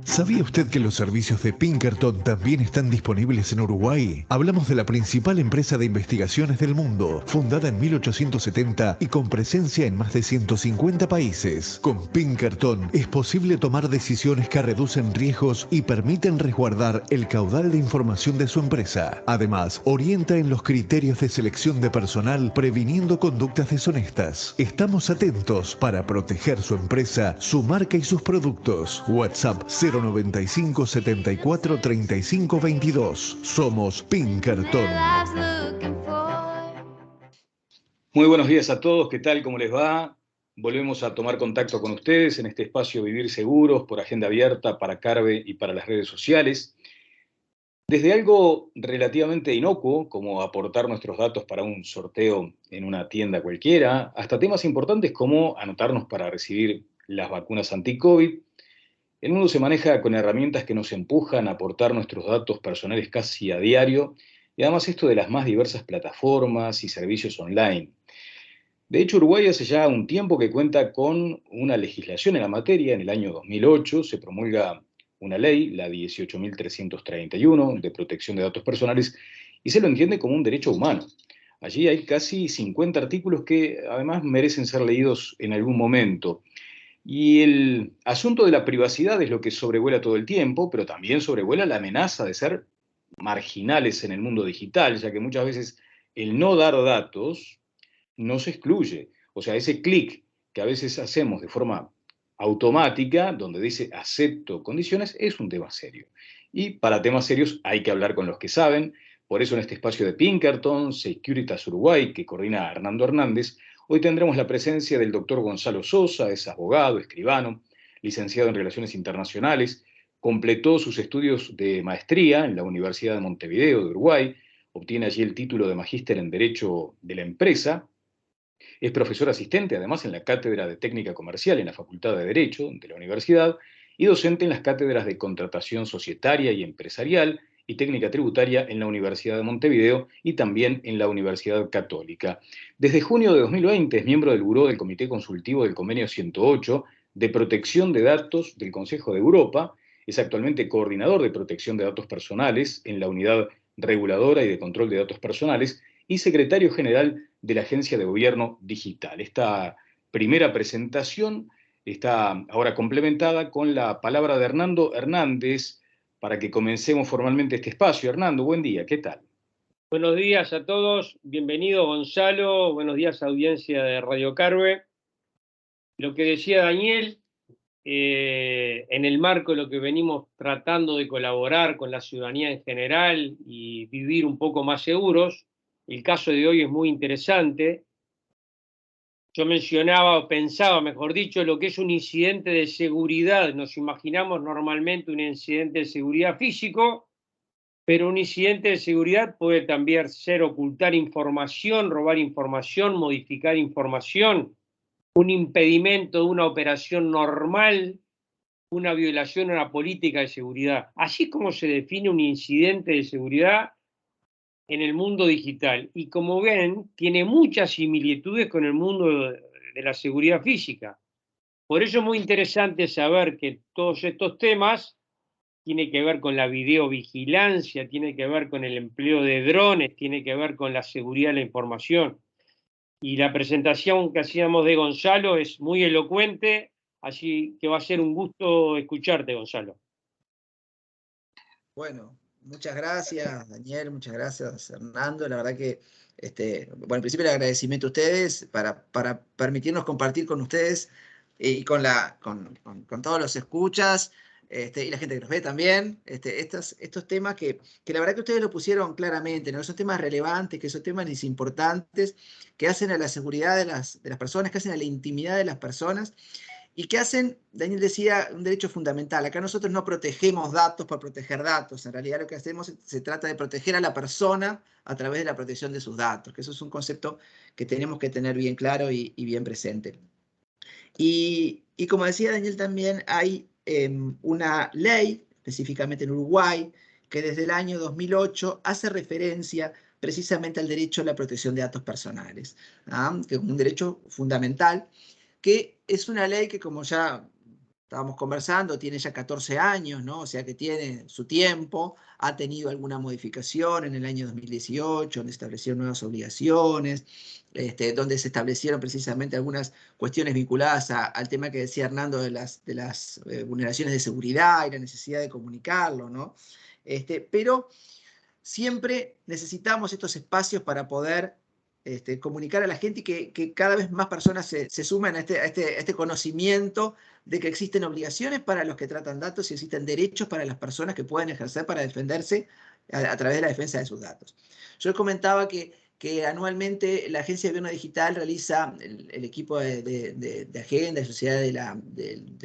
¿Sabía usted que los servicios de Pinkerton también están disponibles en Uruguay? Hablamos de la principal empresa de investigaciones del mundo, fundada en 1870 y con presencia en más de 150 países. Con Pinkerton es posible tomar decisiones que reducen riesgos y permiten resguardar el caudal de información de su empresa. Además, orienta en los criterios de selección de personal, previniendo conductas deshonestas. Estamos atentos para proteger su empresa, su marca y sus productos. WhatsApp 095 74 35 22. Somos Pinkerton. Muy buenos días a todos, ¿qué tal? ¿Cómo les va? Volvemos a tomar contacto con ustedes en este espacio Vivir Seguros por Agenda Abierta para Carve y para las redes sociales. Desde algo relativamente inocuo, como aportar nuestros datos para un sorteo en una tienda cualquiera, hasta temas importantes como anotarnos para recibir las vacunas anti-COVID. El mundo se maneja con herramientas que nos empujan a aportar nuestros datos personales casi a diario, y además esto de las más diversas plataformas y servicios online. De hecho, Uruguay hace ya un tiempo que cuenta con una legislación en la materia. En el año 2008 se promulga una ley, la 18.331, de protección de datos personales, y se lo entiende como un derecho humano. Allí hay casi 50 artículos que además merecen ser leídos en algún momento. Y el asunto de la privacidad es lo que sobrevuela todo el tiempo, pero también sobrevuela la amenaza de ser marginales en el mundo digital, ya que muchas veces el no dar datos no se excluye. O sea, ese clic que a veces hacemos de forma automática, donde dice acepto condiciones, es un tema serio. Y para temas serios hay que hablar con los que saben. Por eso en este espacio de Pinkerton, Securitas Uruguay, que coordina Hernando Hernández, hoy tendremos la presencia del doctor Gonzalo Sosa, es abogado, escribano, licenciado en Relaciones Internacionales, completó sus estudios de maestría en la Universidad de Montevideo de Uruguay, obtiene allí el título de Magíster en Derecho de la Empresa, es profesor asistente además en la Cátedra de Técnica Comercial en la Facultad de Derecho de la Universidad y docente en las cátedras de Contratación Societaria y Empresarial y Técnica Tributaria en la Universidad de Montevideo y también en la Universidad Católica. Desde junio de 2020 es miembro del Buró del Comité Consultivo del Convenio 108 de Protección de Datos del Consejo de Europa. Es actualmente coordinador de protección de datos personales en la Unidad Reguladora y de Control de Datos Personales y secretario general de la Agencia de Gobierno Digital. Esta primera presentación está ahora complementada con la palabra de Hernando Hernández para que comencemos formalmente este espacio. Hernando, buen día, ¿qué tal? Buenos días a todos, bienvenido Gonzalo, buenos días audiencia de Radio Carve. Lo que decía Daniel, en el marco de lo que venimos tratando de colaborar con la ciudadanía en general y vivir un poco más seguros, el caso de hoy es muy interesante. Yo mencionaba, o pensaba, mejor dicho, lo que es un incidente de seguridad. Nos imaginamos normalmente un incidente de seguridad físico, pero un incidente de seguridad puede también ser ocultar información, robar información, modificar información, un impedimento de una operación normal, una violación a una política de seguridad. Así como se define un incidente de seguridad en el mundo digital. Y como ven, tiene muchas similitudes con el mundo de la seguridad física. Por eso es muy interesante saber que todos estos temas tiene que ver con la videovigilancia, tiene que ver con el empleo de drones, tiene que ver con la seguridad de la información. Y la presentación que hacíamos de Gonzalo es muy elocuente, así que va a ser un gusto escucharte, Gonzalo. Bueno, muchas gracias, Daniel, muchas gracias, Hernando. La verdad que, bueno, en principio el agradecimiento a ustedes para permitirnos compartir con ustedes y con todos los escuchas y la gente que nos ve también, estos temas que la verdad que ustedes lo pusieron claramente, ¿no? Son temas relevantes, que son temas importantes, que hacen a la seguridad de las personas, que hacen a la intimidad de las personas. Y que hacen, Daniel decía, un derecho fundamental. Acá nosotros no protegemos datos por proteger datos. En realidad lo que hacemos se trata de proteger a la persona a través de la protección de sus datos, que eso es un concepto que tenemos que tener bien claro y bien presente. Y como decía Daniel también, hay una ley, específicamente en Uruguay, que desde el año 2008 hace referencia precisamente al derecho a la protección de datos personales, ¿ah? Que es un derecho fundamental, que es una ley que, como ya estábamos conversando, tiene ya 14 años, ¿no? O sea que tiene su tiempo, ha tenido alguna modificación en el año 2018, donde establecieron nuevas obligaciones, donde se establecieron precisamente algunas cuestiones vinculadas al tema que decía Hernando de las vulneraciones de seguridad y la necesidad de comunicarlo, ¿no? Pero siempre necesitamos estos espacios para poder comunicar a la gente y que cada vez más personas se sumen a este conocimiento de que existen obligaciones para los que tratan datos y existen derechos para las personas que pueden ejercer para defenderse a través de la defensa de sus datos. Yo comentaba que anualmente la Agencia de Gobierno Digital realiza, el equipo de Agenda y Sociedad de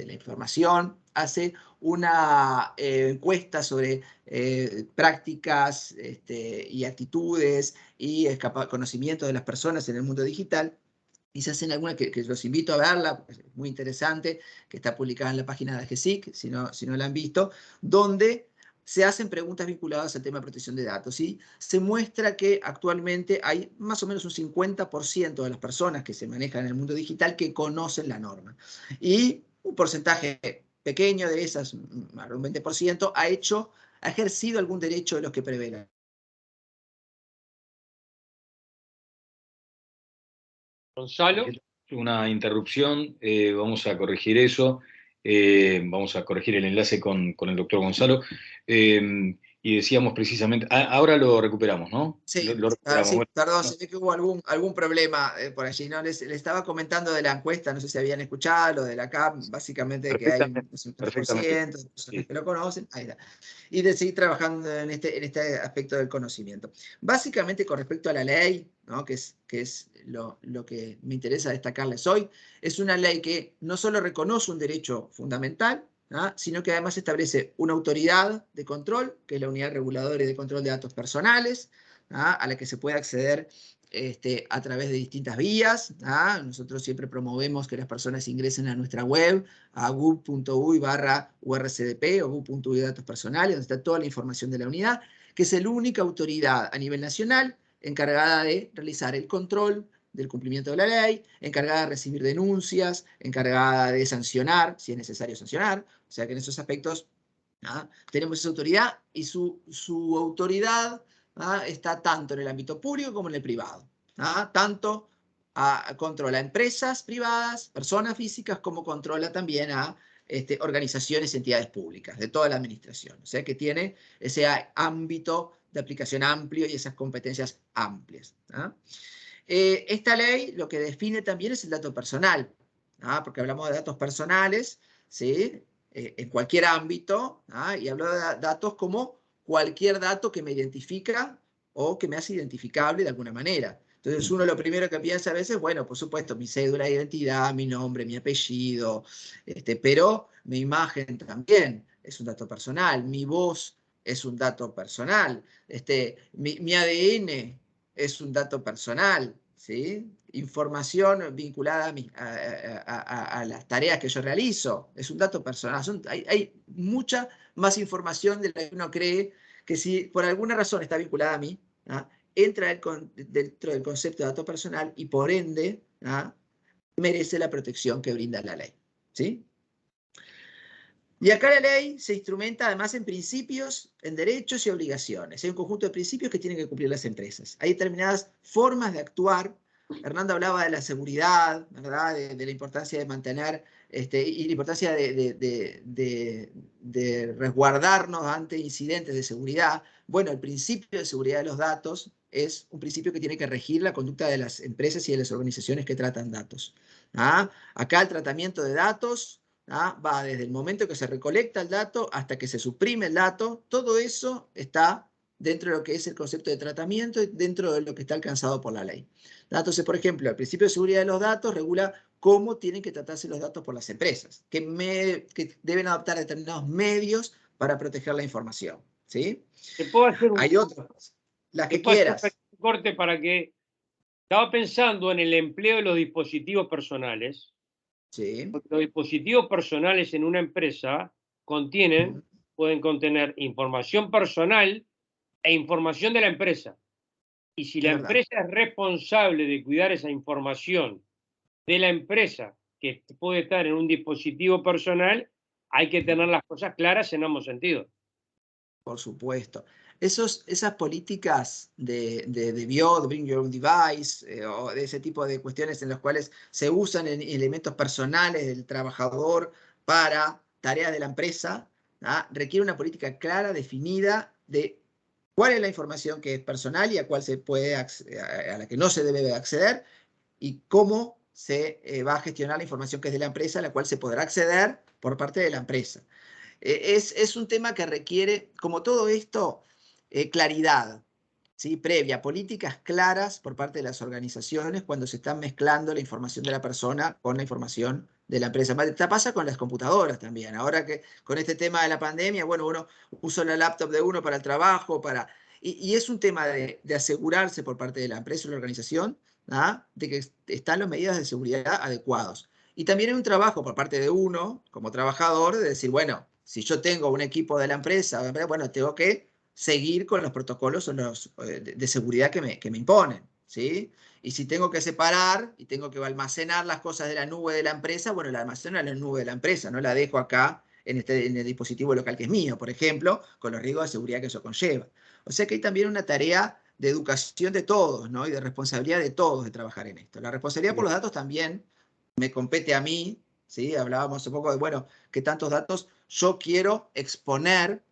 la Información, hace una encuesta sobre prácticas y actitudes y conocimiento de las personas en el mundo digital. Y se hacen algunas que los invito a verla, es muy interesante, que está publicada en la página de AGESIC, si no la han visto, donde se hacen preguntas vinculadas al tema de protección de datos. Y se muestra que actualmente hay más o menos un 50% de las personas que se manejan en el mundo digital que conocen la norma. Y un porcentaje pequeño de esas, más de un 20%, ha ejercido algún derecho de los que prevé la. Gonzalo. Una interrupción, vamos a corregir eso, vamos a corregir el enlace con el doctor Gonzalo, y decíamos precisamente, ahora lo recuperamos, ¿no? Sí, lo recuperamos. sí, Bueno, perdón, no. se ve que hubo algún problema por allí, ¿no? Les estaba comentando de la encuesta, no sé si habían escuchado, lo de la CAP, básicamente que hay un 50% de personas que lo conocen, ahí está. Y de seguir trabajando en este aspecto del conocimiento. Básicamente con respecto a la ley, ¿no? que es lo que me interesa destacarles hoy, es una ley que no solo reconoce un derecho fundamental, sino que además establece una autoridad de control, que es la Unidad Reguladora y de Control de Datos Personales, a la que se puede acceder a través de distintas vías. Nosotros siempre promovemos que las personas ingresen a nuestra web, a gov.uy/urcdp o gov.uy datos personales, donde está toda la información de la unidad, que es la única autoridad a nivel nacional encargada de realizar el control del cumplimiento de la ley, encargada de recibir denuncias, encargada de sancionar, si es necesario sancionar. O sea que en esos aspectos tenemos esa autoridad y su autoridad está tanto en el ámbito público como en el privado. Tanto controla empresas privadas, personas físicas, como controla también a organizaciones y entidades públicas de toda la administración. O sea que tiene ese ámbito de aplicación amplio y esas competencias amplias. Esta ley lo que define también es el dato personal, porque hablamos de datos personales, ¿sí? En cualquier ámbito, y hablo de datos como cualquier dato que me identifica o que me hace identificable de alguna manera. Entonces uno lo primero que piensa a veces, bueno, por supuesto, mi cédula de identidad, mi nombre, mi apellido, pero mi imagen también es un dato personal, mi voz es un dato personal, mi ADN es un dato personal, ¿sí? Información vinculada a las tareas que yo realizo, es un dato personal. Hay mucha más información de la que uno cree, que si por alguna razón está vinculada a mí, entra dentro del concepto de dato personal y por ende merece la protección que brinda la ley, ¿sí? Y acá la ley se instrumenta además en principios, en derechos y obligaciones. Hay un conjunto de principios que tienen que cumplir las empresas. Hay determinadas formas de actuar. Hernando hablaba de la seguridad, ¿verdad? De la importancia de mantener y la importancia de resguardarnos ante incidentes de seguridad. Bueno, el principio de seguridad de los datos es un principio que tiene que regir la conducta de las empresas y de las organizaciones que tratan datos. Acá el tratamiento de datos va desde el momento que se recolecta el dato hasta que se suprime el dato. Todo eso está dentro de lo que es el concepto de tratamiento y dentro de lo que está alcanzado por la ley. Entonces, por ejemplo, el principio de seguridad de los datos regula cómo tienen que tratarse los datos por las empresas, que deben adoptar determinados medios para proteger la información, ¿sí? ¿Te puedo hacer Hay otras, las que quieras. Un corte para que... Estaba pensando en el empleo de los dispositivos personales. Sí. Los dispositivos personales en una empresa pueden contener información personal e información de la empresa. Y si la empresa es responsable de cuidar esa información de la empresa que puede estar en un dispositivo personal, hay que tener las cosas claras en ambos sentidos. Por supuesto. Esas políticas de BYOD, Bring Your Own Device, o de ese tipo de cuestiones en las cuales se usan elementos personales del trabajador para tareas de la empresa, requiere una política clara, definida, de cuál es la información que es personal y a cuál se puede a la que no se debe acceder, y cómo se va a gestionar la información que es de la empresa, a la cual se podrá acceder por parte de la empresa. Es un tema que requiere, como todo esto, claridad, ¿sí? Previa, políticas claras por parte de las organizaciones cuando se están mezclando la información de la persona con la información de la empresa. Pasa con las computadoras también. Ahora que con este tema de la pandemia, bueno, uno usa la laptop de uno para el trabajo, y es un tema de asegurarse por parte de la empresa o la organización, de que están las medidas de seguridad adecuadas. Y también hay un trabajo por parte de uno, como trabajador, de decir, bueno, si yo tengo un equipo de la empresa, bueno, tengo que seguir con los protocolos de seguridad que me imponen, ¿sí? Y si tengo que separar y tengo que almacenar las cosas de la nube de la empresa, bueno, la almaceno en la nube de la empresa, no la dejo acá en el dispositivo local que es mío, por ejemplo, con los riesgos de seguridad que eso conlleva. O sea que hay también una tarea de educación de todos, ¿no? Y de responsabilidad de todos de trabajar en esto. La responsabilidad por los datos también me compete a mí, ¿sí? Hablábamos un poco de, bueno, qué tantos datos yo quiero exponer,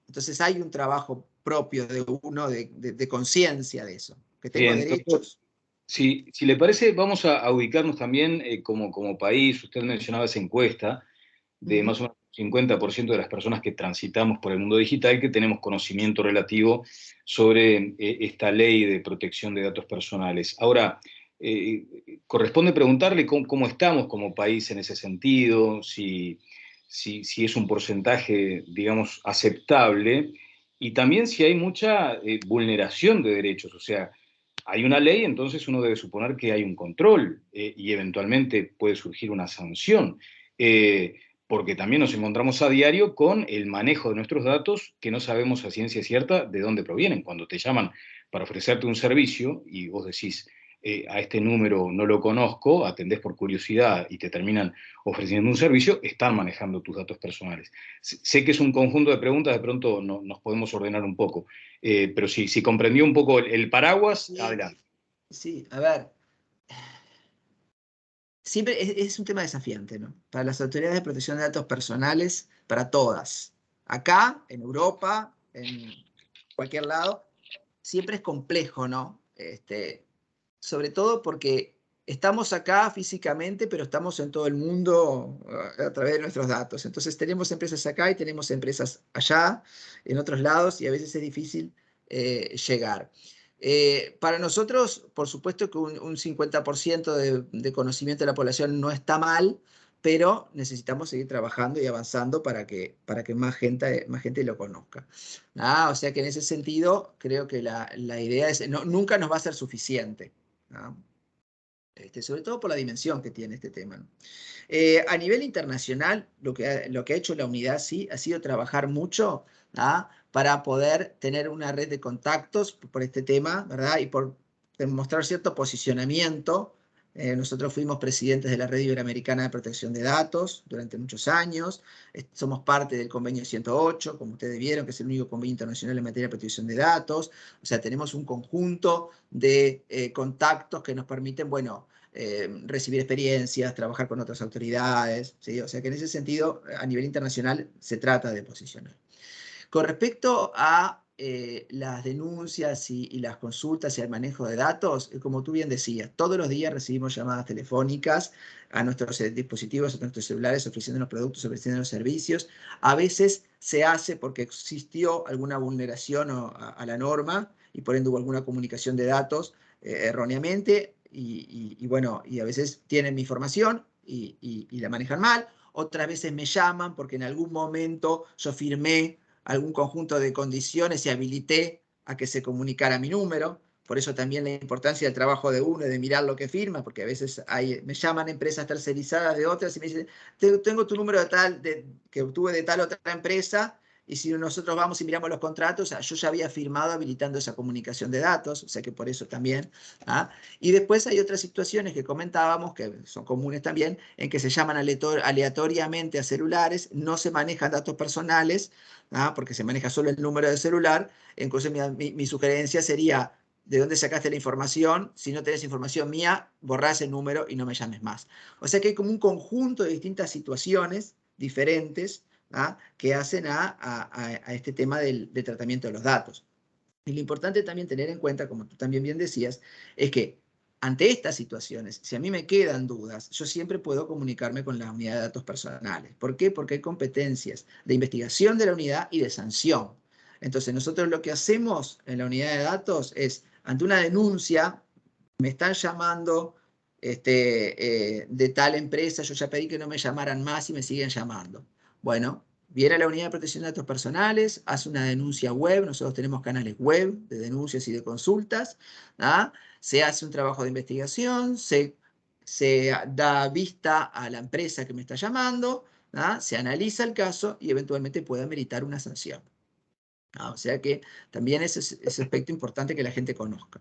Entonces hay un trabajo propio de uno, de conciencia de eso, que tengo Bien, doctor, derechos. si le parece, vamos a ubicarnos también como país. Usted mencionaba esa encuesta de más o menos 50% de las personas que transitamos por el mundo digital que tenemos conocimiento relativo sobre esta ley de protección de datos personales. Ahora, corresponde preguntarle cómo estamos como país en ese sentido, si es un porcentaje, digamos, aceptable, y también si hay mucha vulneración de derechos. O sea, hay una ley, entonces uno debe suponer que hay un control y eventualmente puede surgir una sanción. Porque también nos encontramos a diario con el manejo de nuestros datos que no sabemos a ciencia cierta de dónde provienen. Cuando te llaman para ofrecerte un servicio y vos decís, a este número no lo conozco, atendés por curiosidad y te terminan ofreciendo un servicio, están manejando tus datos personales. Sé que es un conjunto de preguntas, de pronto nos podemos ordenar un poco, pero si comprendió un poco el paraguas, Sí, adelante. sí, a ver, siempre es un tema desafiante, ¿no? Para las autoridades de protección de datos personales, para todas. Acá, en Europa, en cualquier lado, siempre es complejo, ¿no? Sobre todo porque estamos acá físicamente, pero estamos en todo el mundo a través de nuestros datos. Entonces tenemos empresas acá y tenemos empresas allá, en otros lados, y a veces es difícil llegar. Para nosotros, por supuesto que un 50% de conocimiento de la población no está mal, pero necesitamos seguir trabajando y avanzando para que más gente lo conozca. O sea que en ese sentido creo que la idea es, nunca nos va a ser suficiente, ¿no? Sobre todo por la dimensión que tiene este tema, ¿no? A nivel internacional, lo que ha hecho la unidad sí ha sido trabajar mucho para poder tener una red de contactos por este tema, ¿verdad? Y por demostrar cierto posicionamiento. Nosotros fuimos presidentes de la Red Iberoamericana de Protección de Datos durante muchos años. Somos parte del convenio 108, como ustedes vieron, que es el único convenio internacional en materia de protección de datos. O sea, tenemos un conjunto de contactos que nos permiten, bueno, recibir experiencias, trabajar con otras autoridades, ¿sí? O sea que en ese sentido, a nivel internacional, se trata de posicionar. Con respecto a las denuncias y las consultas y el manejo de datos, como tú bien decías, todos los días recibimos llamadas telefónicas a nuestros dispositivos, a nuestros celulares, ofreciéndonos productos, ofreciéndonos servicios. A veces se hace porque existió alguna vulneración a la norma y por ende hubo alguna comunicación de datos erróneamente y bueno, y a veces tienen mi información y la manejan mal. Otras veces me llaman porque en algún momento yo firmé algún conjunto de condiciones y habilité a que se comunicara mi número. Por eso también la importancia del trabajo de uno, de mirar lo que firma, porque a veces me llaman empresas tercerizadas de otras y me dicen, tengo tu número que obtuve de tal otra empresa y si nosotros vamos y miramos los contratos, yo ya había firmado habilitando esa comunicación de datos, o sea que por eso también. Y después hay otras situaciones que comentábamos, que son comunes también, en que se llaman aleatoriamente a celulares, no se manejan datos personales, porque se maneja solo el número de celular. Entonces mi sugerencia sería: ¿de dónde sacaste la información? Si no tenés información mía, borrá ese número y no me llames más. O sea que hay como un conjunto de distintas situaciones diferentes que hacen a este tema del tratamiento de los datos. Y lo importante también tener en cuenta, como tú también bien decías, es que ante estas situaciones, si a mí me quedan dudas, yo siempre puedo comunicarme con la unidad de datos personales. ¿Por qué? Porque hay competencias de investigación de la unidad y de sanción. Entonces nosotros lo que hacemos en la unidad de datos es, ante una denuncia, me están llamando de tal empresa, yo ya pedí que no me llamaran más y me siguen llamando. Bueno, viene a la unidad de protección de datos personales, hace una denuncia web, nosotros tenemos canales web de denuncias y de consultas, se hace un trabajo de investigación, se da vista a la empresa que me está llamando, se analiza el caso y eventualmente puede ameritar una sanción. O sea que también ese es ese aspecto importante que la gente conozca.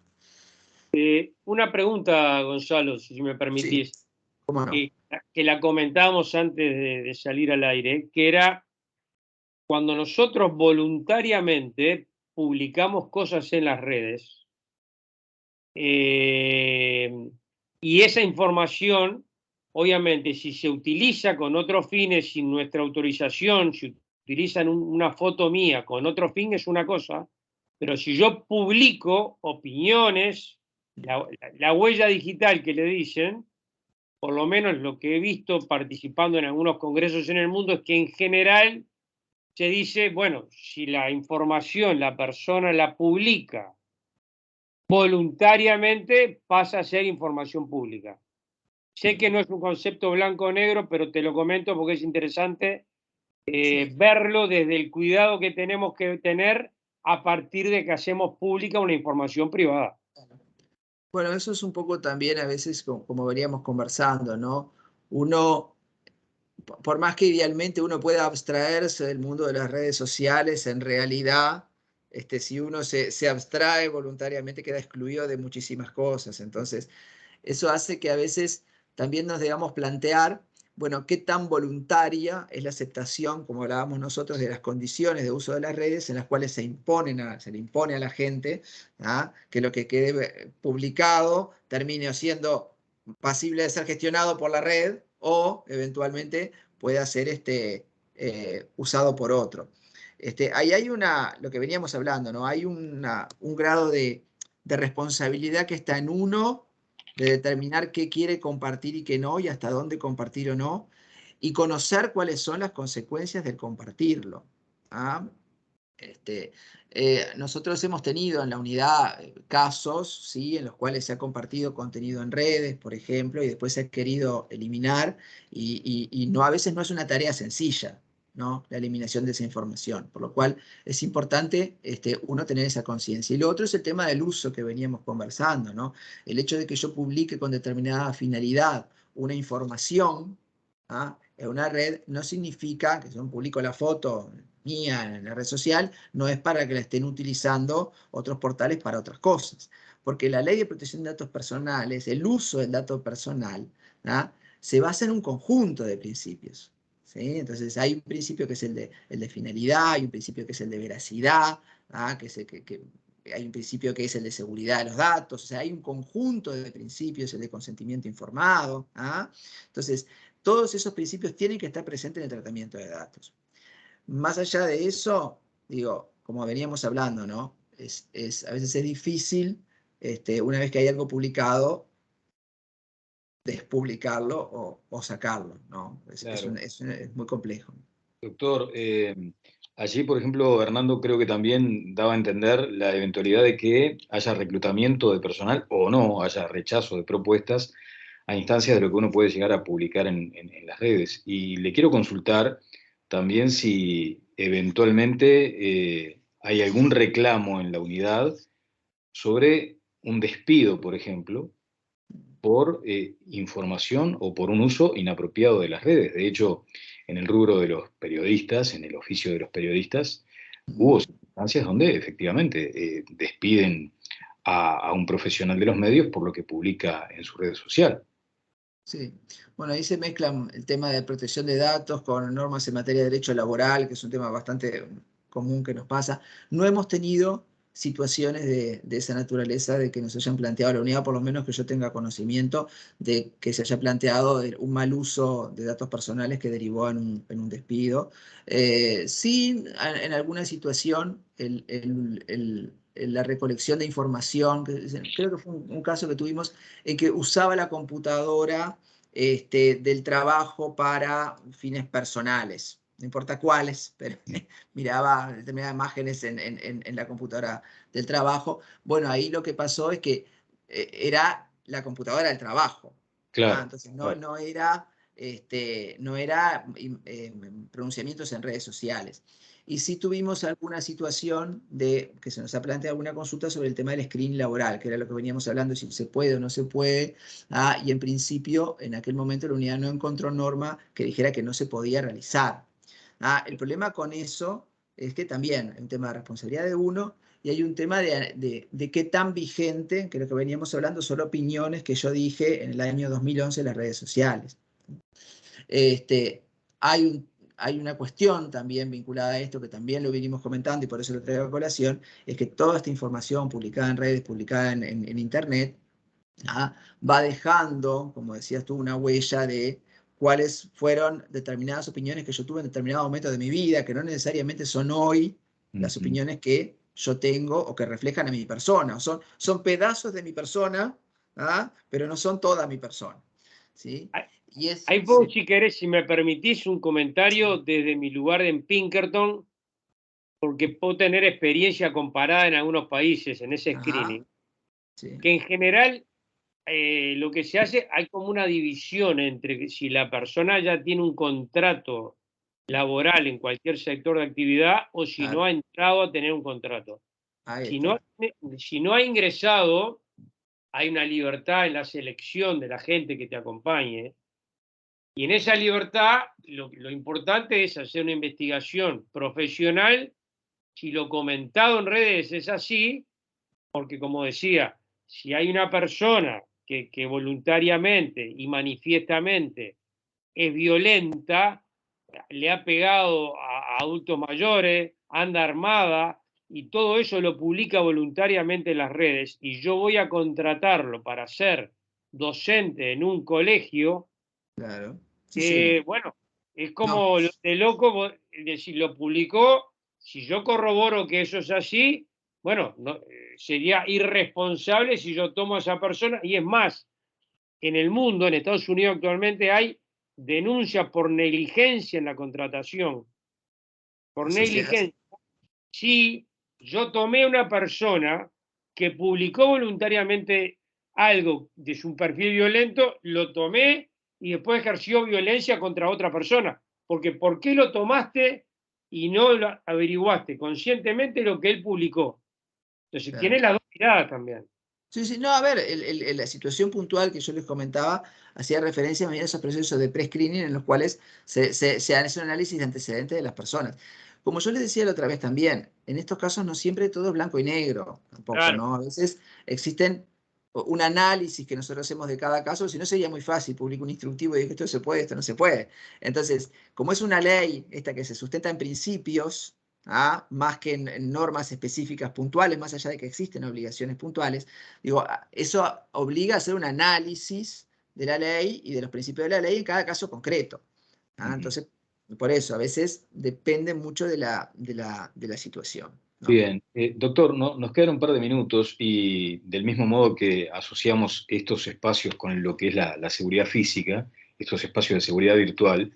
Una pregunta, Gonzalo, si me Sí, permitís, cómo no. que la comentábamos antes de salir al aire, que era cuando nosotros voluntariamente publicamos cosas en las redes, y esa información, obviamente, si se utiliza con otros fines sin nuestra autorización, si utilizan una foto mía con otro fin, es una cosa, pero si yo publico opiniones, la huella digital que le dicen, por lo menos lo que he visto participando en algunos congresos en el mundo, es que en general se dice, bueno, si la información la persona la publica voluntariamente, pasa a ser información pública. Sé que no es un concepto blanco o negro, pero te lo comento porque es interesante verlo desde el cuidado que tenemos que tener a partir de que hacemos pública una información privada. Bueno, eso es un poco también a veces como veníamos conversando, ¿no? Uno, por más que idealmente uno pueda abstraerse del mundo de las redes sociales, en realidad, si uno se abstrae voluntariamente, queda excluido de muchísimas cosas. Entonces, eso hace que a veces también nos debamos plantear, bueno, qué tan voluntaria es la aceptación, como hablábamos nosotros, de las condiciones de uso de las redes en las cuales se le impone a la gente que lo que quede publicado termine siendo pasible de ser gestionado por la red o eventualmente pueda ser usado por otro. Ahí hay lo que veníamos hablando, ¿no? Hay un grado de responsabilidad que está en uno, de determinar qué quiere compartir y qué no, y hasta dónde compartir o no, y conocer cuáles son las consecuencias del compartirlo. Nosotros hemos tenido en la unidad casos, ¿sí?, en los cuales se ha compartido contenido en redes, por ejemplo, y después se ha querido eliminar, y no, a veces no es una tarea sencilla, ¿no?, la eliminación de esa información, por lo cual es importante uno tener esa conciencia. Y lo otro es el tema del uso que veníamos conversando, ¿no? El hecho de que yo publique con determinada finalidad una información en una red no significa que yo publico la foto mía en la red social, no es para que la estén utilizando otros portales para otras cosas. Porque la ley de protección de datos personales, el uso del dato personal, se basa en un conjunto de principios. ¿Sí? Entonces hay un principio que es el de finalidad, hay un principio que es el de veracidad, hay un principio que es el de seguridad de los datos, o sea, hay un conjunto de principios, el de consentimiento informado. Entonces, todos esos principios tienen que estar presentes en el tratamiento de datos. Más allá de eso, digo, como veníamos hablando, ¿no? A veces es difícil, una vez que hay algo publicado, despublicarlo o sacarlo, ¿no? Claro. Es muy complejo. Doctor, allí, por ejemplo, Hernando creo que también daba a entender la eventualidad de que haya reclutamiento de personal o no, haya rechazo de propuestas a instancias de lo que uno puede llegar a publicar en las redes. Y le quiero consultar también si eventualmente hay algún reclamo en la unidad sobre un despido, por ejemplo, por información o por un uso inapropiado de las redes. De hecho, en el rubro de los periodistas, en el oficio de los periodistas, hubo circunstancias donde efectivamente despiden a un profesional de los medios por lo que publica en su red social. Sí, bueno, ahí se mezclan el tema de protección de datos con normas en materia de derecho laboral, que es un tema bastante común que nos pasa. No hemos tenido situaciones de esa naturaleza, de que nos hayan planteado la unidad, por lo menos que yo tenga conocimiento de que se haya planteado un mal uso de datos personales que derivó en un despido. Sí, en alguna situación, la recolección de información, creo que fue un caso que tuvimos en que usaba la computadora del trabajo para fines personales, no importa cuáles, pero miraba determinadas imágenes en la computadora del trabajo. Bueno, ahí lo que pasó es que era la computadora del trabajo. Claro, Entonces claro. no era pronunciamientos en redes sociales. Y sí tuvimos alguna situación de que se nos ha planteado alguna consulta sobre el tema del screening laboral, que era lo que veníamos hablando, si se puede o no se puede. Y en principio, en aquel momento la unidad no encontró norma que dijera que no se podía realizar. El problema con eso es que también hay un tema de responsabilidad de uno y hay un tema de qué tan vigente, que lo que veníamos hablando son opiniones que yo dije en el año 2011 en las redes sociales. Este, hay, hay una cuestión también vinculada a esto que también lo vinimos comentando y por eso lo traigo a colación, es que toda esta información publicada en redes, publicada en Internet, va dejando, como decías tú, una huella de cuáles fueron determinadas opiniones que yo tuve en determinado momento de mi vida, que no necesariamente son hoy las opiniones que yo tengo o que reflejan a mi persona. Son pedazos de mi persona, pero no son toda mi persona. ¿Sí? Y Ahí puedo, si querés, si me permitís, un comentario desde mi lugar en Pinkerton, porque puedo tener experiencia comparada en algunos países en ese screening, sí. que en general lo que se hace, hay como una división entre si la persona ya tiene un contrato laboral en cualquier sector de actividad o si no ha entrado a tener un contrato. Ahí Si no ha ingresado, hay una libertad en la selección de la gente que te acompañe. Y en esa libertad, lo importante es hacer una investigación profesional. Si lo comentado en redes es así, porque como decía, si hay una persona que voluntariamente y manifiestamente es violenta, le ha pegado a adultos mayores, anda armada, y todo eso lo publica voluntariamente en las redes, y yo voy a contratarlo para ser docente en un colegio, Claro. Sí, no. bueno, es No. como de loco decir, lo publicó, si yo corroboro que eso es así, bueno, no, sería irresponsable si yo tomo a esa persona, y es más, en el mundo, en Estados Unidos actualmente hay denuncias por negligencia en la contratación, por Eso sí es así. negligencia. Si yo tomé a una persona que publicó voluntariamente algo de su perfil violento, lo tomé y después ejerció violencia contra otra persona. Porque ¿por qué lo tomaste y no lo averiguaste conscientemente lo que él publicó? Entonces Claro. tiene las dos miradas también. Sí, sí, no, a ver, la situación puntual que yo les comentaba hacía referencia a esos procesos de pre-screening en los cuales se hace un análisis de antecedentes de las personas. Como yo les decía la otra vez también, en estos casos no siempre todo es blanco y negro, tampoco, Claro. ¿no? A veces existen un análisis que nosotros hacemos de cada caso, si no sería muy fácil, publico un instructivo y digo esto se puede, esto no se puede. Entonces, como es una ley esta que se sustenta en principios, más que en normas específicas puntuales, más allá de que existen obligaciones puntuales, digo, eso obliga a hacer un análisis de la ley y de los principios de la ley en cada caso concreto. Entonces, por eso, a veces depende mucho de la situación, ¿no? Bien, doctor, nos quedan un par de minutos y del mismo modo que asociamos estos espacios con lo que es la seguridad física, estos espacios de seguridad virtual,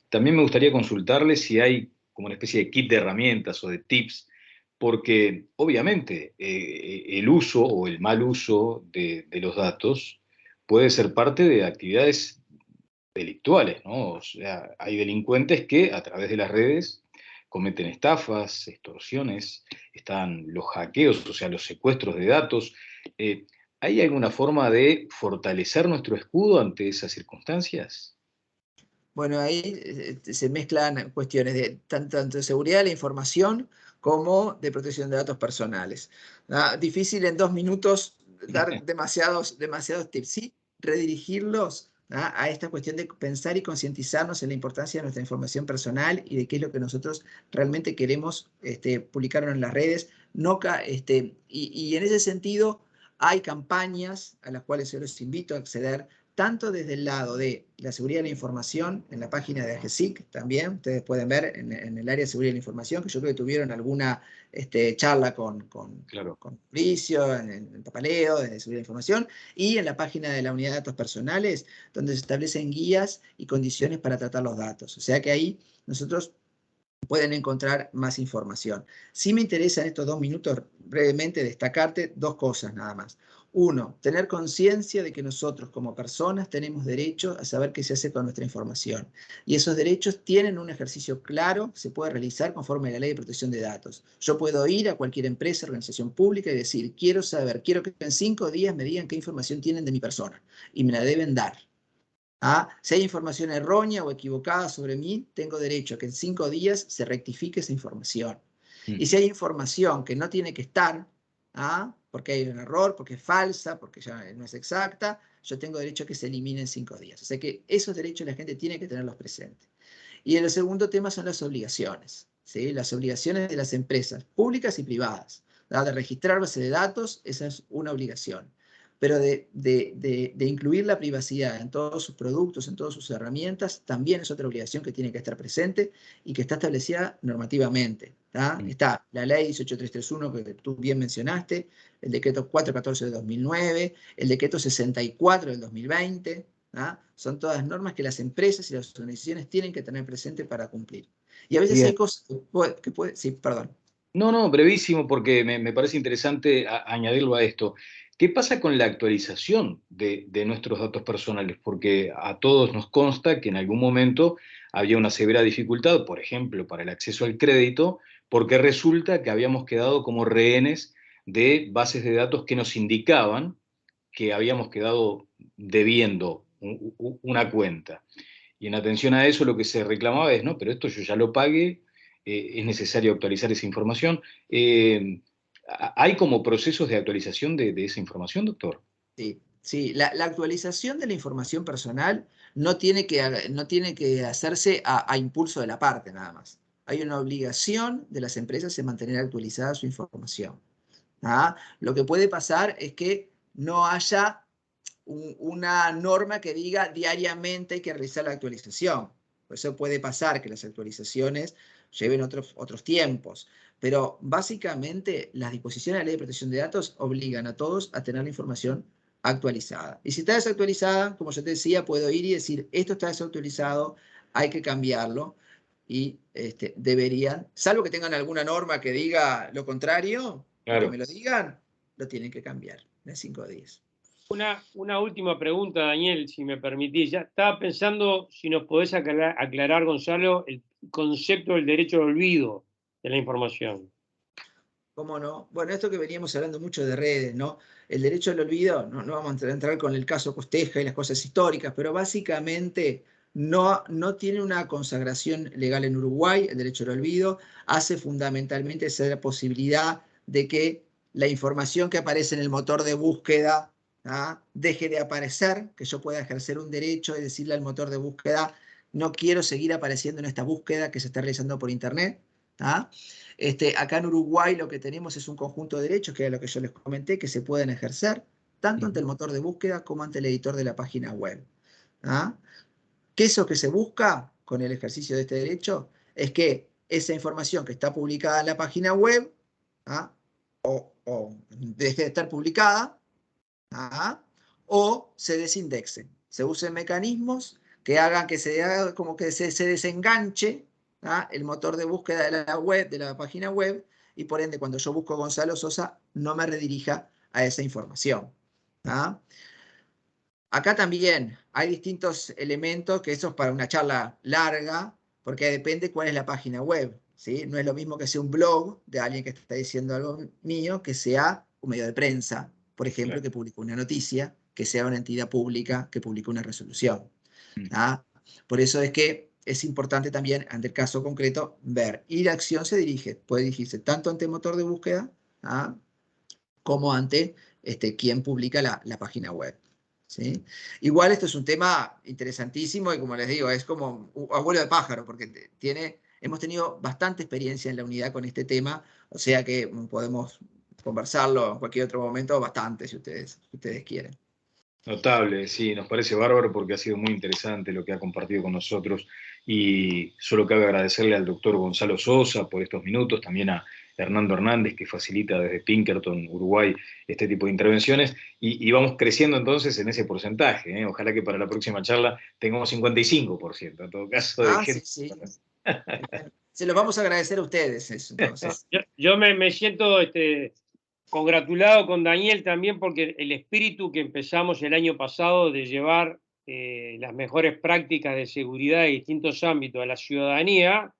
también me gustaría consultarle si hay como una especie de kit de herramientas o de tips, porque obviamente el uso o el mal uso de los datos puede ser parte de actividades delictuales, ¿no? O sea, hay delincuentes que a través de las redes cometen estafas, extorsiones, están los hackeos, o sea, los secuestros de datos. ¿Hay alguna forma de fortalecer nuestro escudo ante esas circunstancias? Bueno, ahí se mezclan cuestiones de tanto de seguridad de la información como de protección de datos personales. Difícil en 2 minutos dar demasiados tips. Sí, redirigirlos a esta cuestión de pensar y concientizarnos en la importancia de nuestra información personal y de qué es lo que nosotros realmente queremos publicar en las redes. Y en ese sentido hay campañas a las cuales yo los invito a acceder, tanto desde el lado de la seguridad de la información, en la página de AGESIC también, ustedes pueden ver en el área de seguridad de la información, que yo creo que tuvieron alguna charla con Mauricio, en Papaleo, de seguridad de la información, y en la página de la unidad de datos personales, donde se establecen guías y condiciones para tratar los datos. O sea que ahí nosotros pueden encontrar más información. Sí me interesa en estos 2 minutos brevemente destacarte 2 cosas nada más. Uno, tener conciencia de que nosotros como personas tenemos derecho a saber qué se hace con nuestra información. Y esos derechos tienen un ejercicio claro que se puede realizar conforme a la Ley de Protección de Datos. Yo puedo ir a cualquier empresa, organización pública y decir, quiero que en 5 días me digan qué información tienen de mi persona y me la deben dar. Si hay información errónea o equivocada sobre mí, tengo derecho a que en 5 días se rectifique esa información. Y si hay información que no tiene que estar, porque hay un error, porque es falsa, porque ya no es exacta, yo tengo derecho a que se elimine en 5 días. O sea que esos derechos la gente tiene que tenerlos presentes. Y el segundo tema son las obligaciones, ¿sí? Las obligaciones de las empresas públicas y privadas, de registrar base de datos, esa es una obligación. Pero de incluir la privacidad en todos sus productos, en todas sus herramientas, también es otra obligación que tiene que estar presente y que está establecida normativamente. Está la ley 18331 que tú bien mencionaste, el decreto 414 de 2009, el decreto 64 del 2020, son todas normas que las empresas y las organizaciones tienen que tener presente para cumplir. Y a veces Bien. hay cosas que puede... Sí, perdón. No, brevísimo, porque me parece interesante añadirlo a esto. ¿Qué pasa con la actualización de nuestros datos personales? Porque a todos nos consta que en algún momento había una severa dificultad, por ejemplo, para el acceso al crédito, porque resulta que habíamos quedado como rehenes de bases de datos que nos indicaban que habíamos quedado debiendo una cuenta. Y en atención a eso lo que se reclamaba es, no, pero esto yo ya lo pagué, es necesario actualizar esa información. ¿Hay como procesos de actualización de esa información, doctor? Sí, la actualización de la información personal no tiene que hacerse a impulso de la parte nada más. Hay una obligación de las empresas en mantener actualizada su información. Lo que puede pasar es que no haya una norma que diga diariamente hay que realizar la actualización. Por eso puede pasar que las actualizaciones lleven otros tiempos. Pero básicamente las disposiciones de la Ley de Protección de Datos obligan a todos a tener la información actualizada. Y si está desactualizada, como yo te decía, puedo ir y decir, esto está desactualizado, hay que cambiarlo. Y deberían, salvo que tengan alguna norma que diga lo contrario, o que Claro. me lo digan, lo tienen que cambiar en 5 días. Una última pregunta, Daniel, si me permitís. Ya estaba pensando si nos podés aclarar, Gonzalo, el concepto del derecho al olvido de la información. ¿Cómo no? Bueno, esto que veníamos hablando mucho de redes, ¿no? El derecho al olvido, no vamos a entrar con el caso Costeja y las cosas históricas, pero básicamente no tiene una consagración legal en Uruguay. El derecho al olvido hace fundamentalmente esa posibilidad de que la información que aparece en el motor de búsqueda deje de aparecer, que yo pueda ejercer un derecho y decirle al motor de búsqueda, no quiero seguir apareciendo en esta búsqueda que se está realizando por internet. Acá en Uruguay lo que tenemos es un conjunto de derechos, que es lo que yo les comenté, que se pueden ejercer tanto ante el motor de búsqueda como ante el editor de la página web. ¿Qué es lo que se busca con el ejercicio de este derecho? Es que esa información que está publicada en la página web o deje de estar publicada o se desindexe. Se usen mecanismos que hagan que se haga como que se desenganche el motor de búsqueda de la web, de la página web, y por ende cuando yo busco Gonzalo Sosa no me redirija a esa información. Acá también hay distintos elementos, que eso es para una charla larga, porque depende cuál es la página web, ¿sí? No es lo mismo que sea un blog de alguien que está diciendo algo mío, que sea un medio de prensa, por ejemplo, Claro. que publicó una noticia, que sea una entidad pública que publicó una resolución. Por eso es que es importante también, ante el caso concreto, ver. Y la acción puede dirigirse tanto ante motor de búsqueda como ante quien publica la página web. ¿Sí? Igual esto es un tema interesantísimo y, como les digo, es como un abuelo de pájaro, porque hemos tenido bastante experiencia en la unidad con este tema, o sea que podemos conversarlo en cualquier otro momento bastante, si ustedes quieren. Notable, sí, nos parece bárbaro porque ha sido muy interesante lo que ha compartido con nosotros y solo cabe agradecerle al doctor Gonzalo Sosa por estos minutos, también a Hernando Hernández que facilita desde Pinkerton, Uruguay, este tipo de intervenciones y vamos creciendo entonces en ese porcentaje, ¿eh? Ojalá que para la próxima charla tengamos 55% en todo caso de gente. Sí. Se los vamos a agradecer a ustedes eso, entonces. Yo me siento congratulado con Daniel también porque el espíritu que empezamos el año pasado de llevar las mejores prácticas de seguridad de distintos ámbitos a la ciudadanía,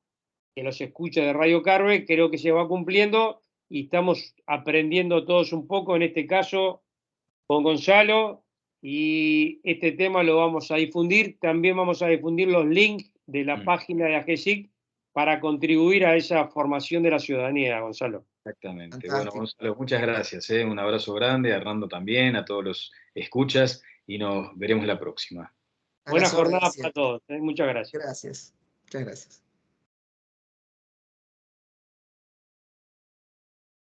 que los escucha de Radio Carve, creo que se va cumpliendo y estamos aprendiendo todos un poco, en este caso con Gonzalo, y este tema lo vamos a difundir. También vamos a difundir los links de la página de AGESIC para contribuir a esa formación de la ciudadanía, Gonzalo. Exactamente. Fantástico. Bueno, Gonzalo, muchas gracias. Un abrazo grande, a Hernando también, a todos los escuchas y nos veremos la próxima. Buena jornada para todos. Muchas gracias. Gracias. Muchas gracias.